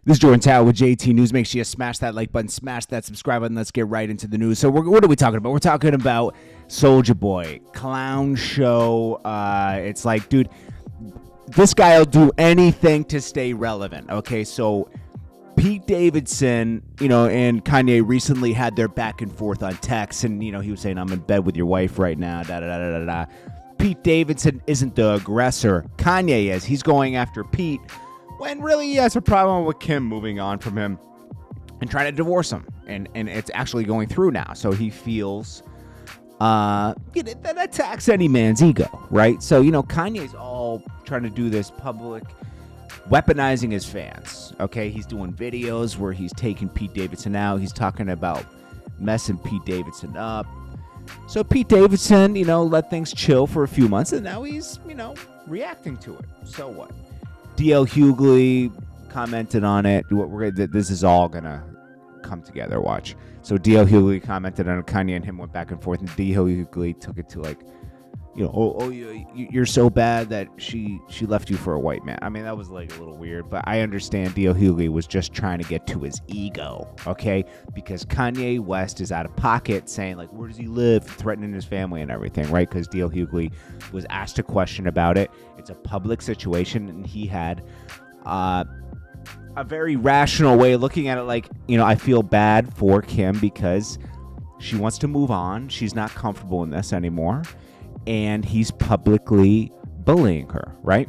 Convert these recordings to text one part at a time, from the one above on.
This is Jordan Tower with JT News. Make sure you smash that like button, smash that subscribe button. Let's get right into the news. So what are we talking about? We're talking about Soulja Boy, clown show. It's like, dude, this guy will do anything to stay relevant. Okay, so Pete Davidson, and Kanye recently had their back and forth on text, and he was saying, "I'm in bed with your wife right now." Da da da da da. Pete Davidson isn't the aggressor. Kanye is. He's going after Pete when really he has a problem with Kim moving on from him and trying to divorce him, and it's actually going through now. So he feels that attacks any man's ego, right? So Kanye's all trying to do this public, weaponizing his fans. Okay, he's doing videos where he's taking Pete Davidson out. He's talking about messing Pete Davidson up. So Pete Davidson, let things chill for a few months, and now he's, reacting to it. So what? D.L. Hughley commented on it. This is all gonna come together. Watch. So D.L. Hughley commented on it. Kanye and him went back and forth, and D.L. Hughley took it to like, you're so bad that she left you for a white man. I mean, that was like a little weird, but I understand D.L. Hughley was just trying to get to his ego, okay? Because Kanye West is out of pocket saying, like, where does he live? Threatening his family and everything, right? Because D.L. Hughley was asked a question about it. It's a public situation, and he had a very rational way of looking at it. Like, I feel bad for Kim because she wants to move on. She's not comfortable in this anymore. And he's publicly bullying her, right?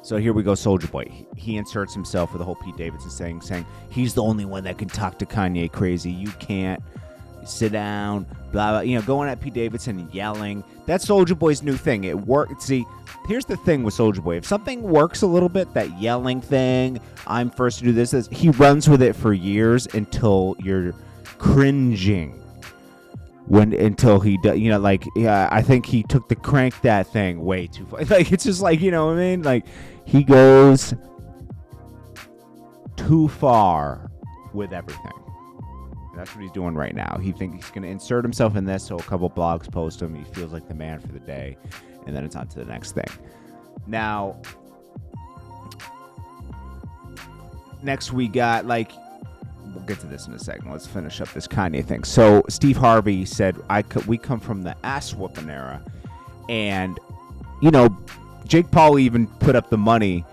So here we go, Soulja Boy. He inserts himself with the whole Pete Davidson saying he's the only one that can talk to Kanye crazy. You can't sit down, blah, blah. Going at Pete Davidson and yelling. That's Soulja Boy's new thing. It worked. See, here's the thing with Soulja Boy. If something works a little bit, that yelling thing, I'm first to do this, he runs with it for years until you're cringing. Until he does, I think he took the crank that thing way too far. Like, it's just like, what I mean? Like, he goes too far with everything. And that's what he's doing right now. He thinks he's going to insert himself in this, so a couple blogs post him. He feels like the man for the day, and then it's on to the next thing. Now, next we got, we'll get to this in a second. Let's finish up this Kanye thing. So Steve Harvey said, we come from the ass whooping era. And, Jake Paul even put up the money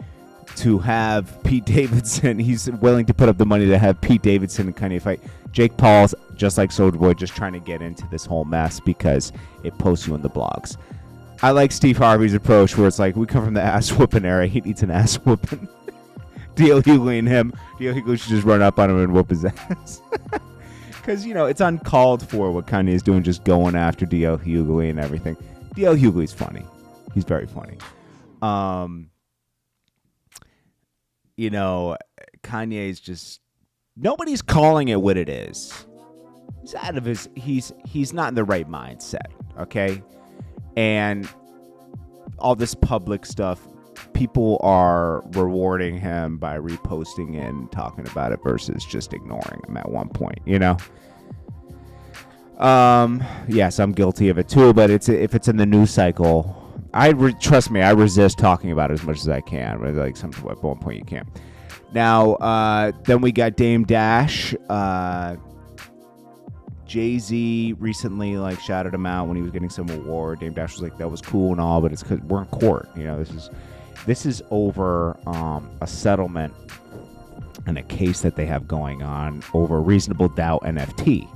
to have Pete Davidson. He's willing to put up the money to have Pete Davidson and Kanye fight. Jake Paul's, just like Soulja Boy, just trying to get into this whole mess because it posts you in the blogs. I like Steve Harvey's approach where it's like, we come from the ass whooping era. He needs an ass whooping. D.L. Hughley and him. D.L. Hughley should just run up on him and whoop his ass. Because, it's uncalled for what Kanye is doing, just going after D.L. Hughley and everything. D.L. Hughley's funny. He's very funny. Kanye's just... Nobody's calling it what it is. He's out of his... He's not in the right mindset, okay? And all this public stuff... People are rewarding him by reposting and talking about it versus just ignoring him at one point, Yes, I'm guilty of it too, but if it's in the news cycle, trust me, I resist talking about it as much as I can. But at one point you can't. Now, then we got Dame Dash. Jay-Z recently shouted him out when he was getting some award. Dame Dash was like, that was cool and all, but it's because we're in court. This is over a settlement and a case that they have going on over Reasonable Doubt NFT.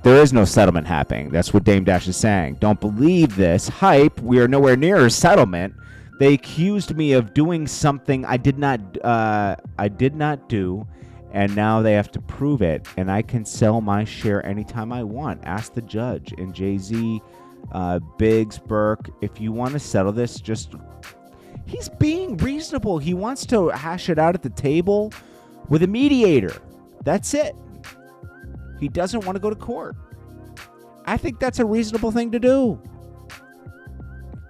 There is no settlement happening. That's what Dame Dash is saying. Don't believe this hype. We are nowhere near a settlement. They accused me of doing something I did not do, and now they have to prove it. And I can sell my share anytime I want. Ask the judge. And Jay-Z, Biggs, Burke, if you want to settle this, he's being reasonable. He wants to hash it out at the table with a mediator. That's it. He doesn't want to go to court. I think that's a reasonable thing to do.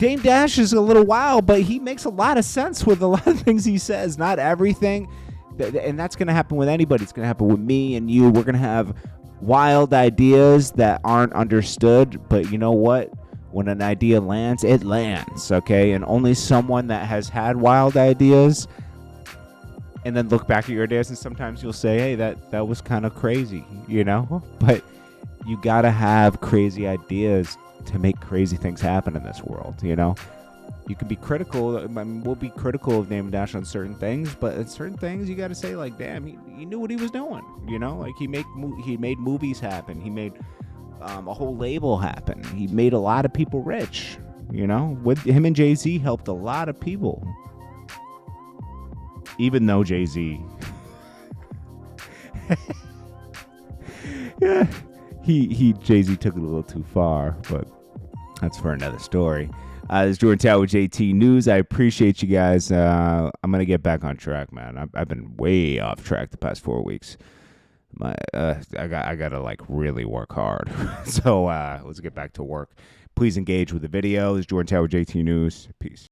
Dame Dash is a little wild, but he makes a lot of sense with a lot of things he says. Not everything. And that's going to happen with anybody. It's going to happen with me and you. We're going to have wild ideas that aren't understood, but you know what? When an idea lands, it lands, okay? And only someone that has had wild ideas and then look back at your ideas, and sometimes you'll say, hey, that was kind of crazy, But you got to have crazy ideas to make crazy things happen in this world, You can be critical. I mean, we'll be critical of Name Dash on certain things, but in certain things, you got to say, like, damn, he knew what he was doing, Like, he made movies happen. He made a whole label happen. He made a lot of people rich, With him and Jay-Z helped a lot of people. Even though Jay-Z, yeah, Jay-Z took it a little too far, but that's for another story. This is Jordan Tower with JT News. I appreciate you guys. I'm gonna get back on track, man. I've been way off track the past 4 weeks. I gotta like really work hard. So let's get back to work. Please engage with the video. This is Jordan Tower with JT News. Peace.